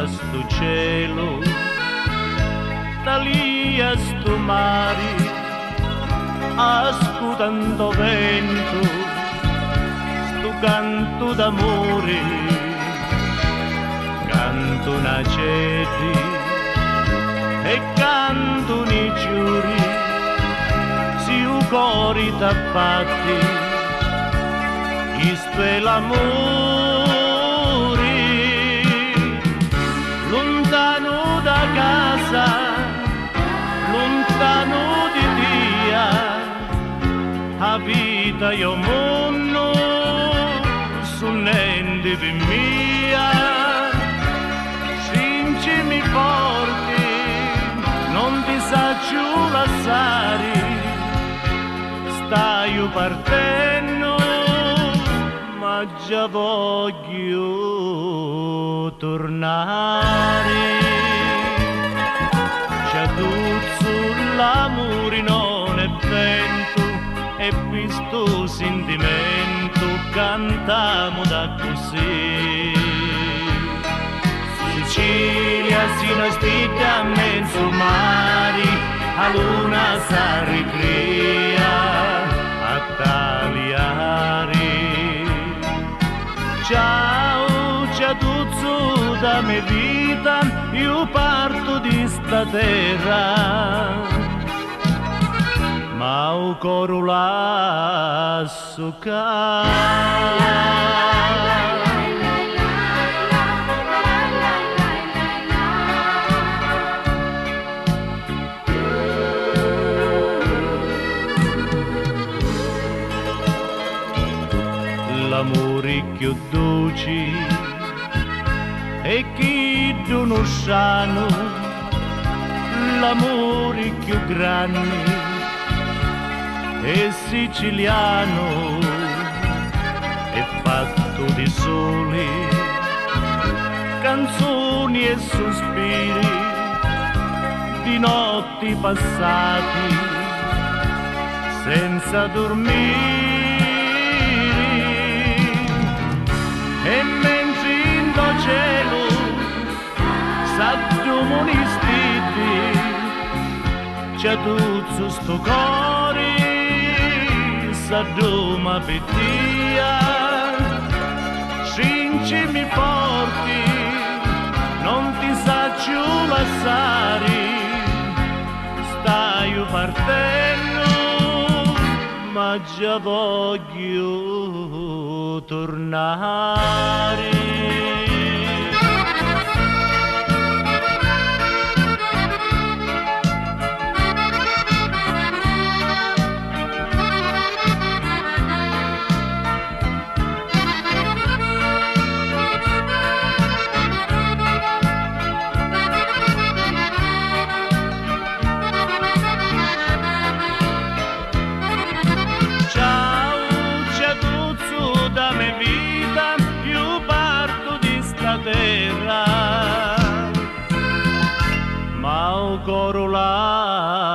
da sto cielo, da lì a sto mare, ascoltando vento, sto canto d'amore, canto una ceti e canto nei giuri, si u cori tappati, isto è l'amore, lontano da casa, lontano di Dio, a vita io mondo, sunnende per mia, stringi mi porti, non ti saggio lasciare, stai partendo, ma già voglio tornare. C'è tutto l'amore non è vento, e questo sentimento cantiamo da così. Sicilia si non stica a mezzo mare, a luna sa ricrea a tagliare. Ciao, c'è tutto da mia vita, io parto di sta terra, ma o coro lasso l'amore più dolce e chi non sanno, l'amore più grande è siciliano, è fatto di sole, canzoni e sospiri, di notti passati senza dormire. E mentre in do cielo s'addumono i stiti, c'è tutto sto cuore s'adduma pettia, stringi mi porti, non ti saggio lasciare, stai partendo, ma già voglio tornare. Terra, ma o coro lasso